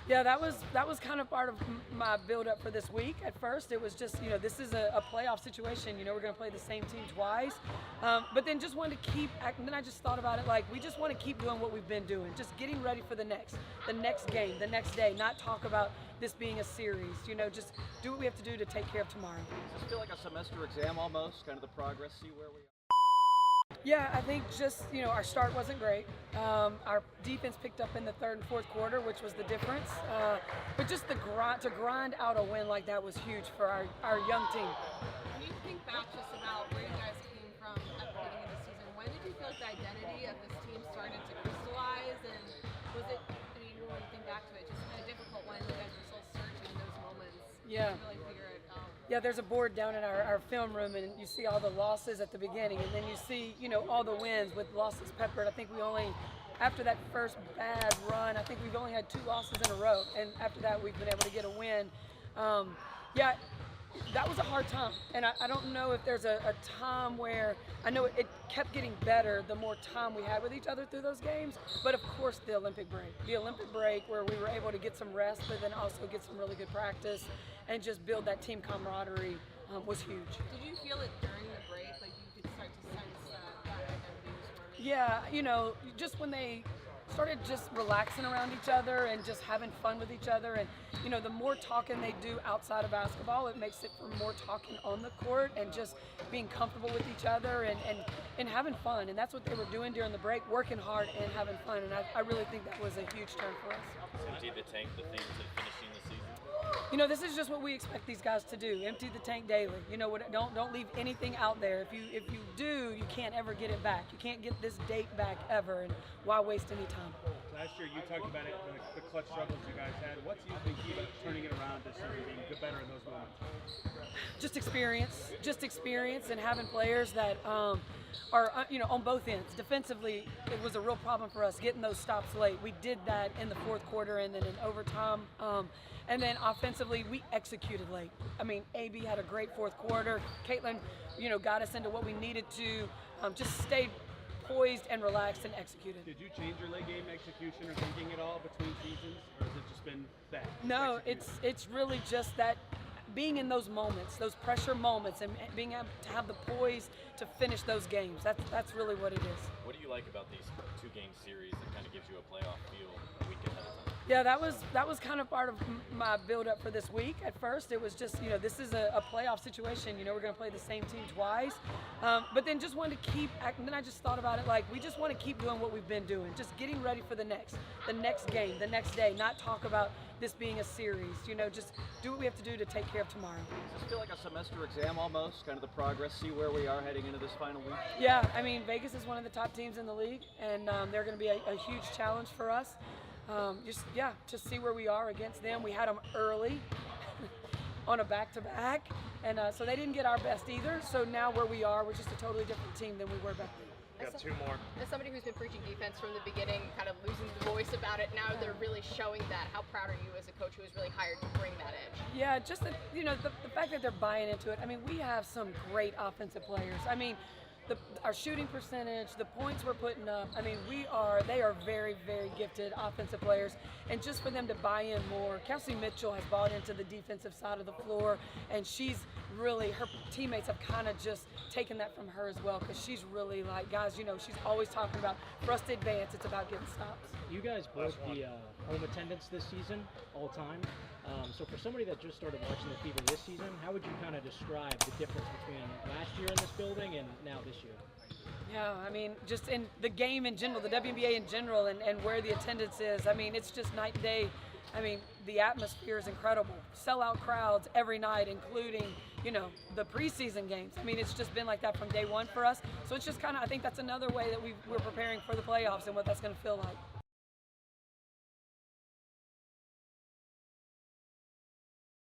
Yeah, that was kind of part of my build up for this week. At first, it was just this is a playoff situation. We're going to play the same team twice, but then just wanted to keep. And then I just thought about it like we just want to keep doing what we've been doing, just getting ready for the next game, the next day. Not talk about this being a series. Just do what we have to do to take care of tomorrow. Does this feel like a semester exam almost? Kind of the progress, see where we are. Yeah, I think just our start wasn't great. Our defense picked up in the third and fourth quarter, which was the difference. But just to grind out a win like that was huge for our young team. When you think back just about where you guys came from at the beginning of the season, when did you feel like the identity of this team started to crystallize? And was it, when you think back to it, just a difficult one? You guys were still searching those moments Yeah. to really figure it out. Yeah, there's a board down in our film room, and you see all the losses at the beginning, and then you see, all the wins with losses peppered. I think we only, after that first bad run, I think we've only had 2 losses in a row, and after that we've been able to get a win. Yeah, that was a hard time, and I don't know if there's a time where, I know it kept getting better the more time we had with each other through those games, but of course the Olympic break where we were able to get some rest, but then also get some really good practice and just build that team camaraderie was huge. Did you feel it during the break, like you could start to sense that identity was forming? Yeah, just when they started just relaxing around each other and just having fun with each other, and the more talking they do outside of basketball, it makes it for more talking on the court and just being comfortable with each other and having fun. And that's what they were doing during the break, working hard and having fun, and I really think that was a huge turn for us. Empty the tank, the theme to finishing the season? This is just what we expect these guys to do. Empty the tank daily. Don't leave anything out there. If you do, you can't ever get it back. You can't get this date back ever, and why waste any time? Last year you talked about it, the clutch struggles you guys had. What's you think about turning it around this year and being better in those moments? Just experience and having players that are on both ends. Defensively, it was a real problem for us getting those stops late. We did that in the fourth quarter and then in overtime. And then offensively, we executed late. I mean, AB had a great fourth quarter. Caitlin, got us into what we needed to. Just stayed poised and relaxed and executed. Did you change your late game execution or thinking at all between seasons, or has it just been that? No, execution? it's really just that being in those moments, those pressure moments, and being able to have the poise to finish those games. That's really what it is. What do you like about these 2-game series that kind of gives you a playoff feel a week ahead of time? Yeah, that was kind of part of my build up for this week. At first, it was just this is a playoff situation. We're going to play the same team twice, but then just wanted to keep. And then I just thought about it like we just want to keep doing what we've been doing, just getting ready for the next game, the next day. Not talk about this being a series. Just do what we have to do to take care of tomorrow. Does this feel like a semester exam almost? Kind of the progress, see where we are heading into this final week? Yeah, I mean Vegas is one of the top teams in the league, and they're going to be a huge challenge for us. To see where we are against them. We had them early on a back-to-back, and so they didn't get our best either. So now where we are, we're just a totally different team than we were back then. Got 2 more. As somebody who's been preaching defense from the beginning, kind of losing the voice about it, now they're really showing that. How proud are you as a coach who was really hired to bring that edge? Yeah, just the fact that they're buying into it. I mean, we have some great offensive players. I mean, our shooting percentage, the points we're putting up, I mean, they are very, very gifted offensive players. And just for them to buy in more, Kelsey Mitchell has bought into the defensive side of the floor, and she's really, her teammates have kind of just taken that from her as well, because she's really like, guys, she's always talking about, for us to advance, it's about getting stops. You guys broke the home attendance this season all time. So for somebody that just started watching the Fever this season, how would you kind of describe the difference between last year in this building and now this year? Yeah, I mean, just in the game in general, the WNBA in general, and where the attendance is, I mean, it's just night and day. I mean, the atmosphere is incredible. Sellout crowds every night, including, the preseason games. I mean, it's just been like that from day one for us. So it's just kind of, I think that's another way that we're preparing for the playoffs and what that's going to feel like.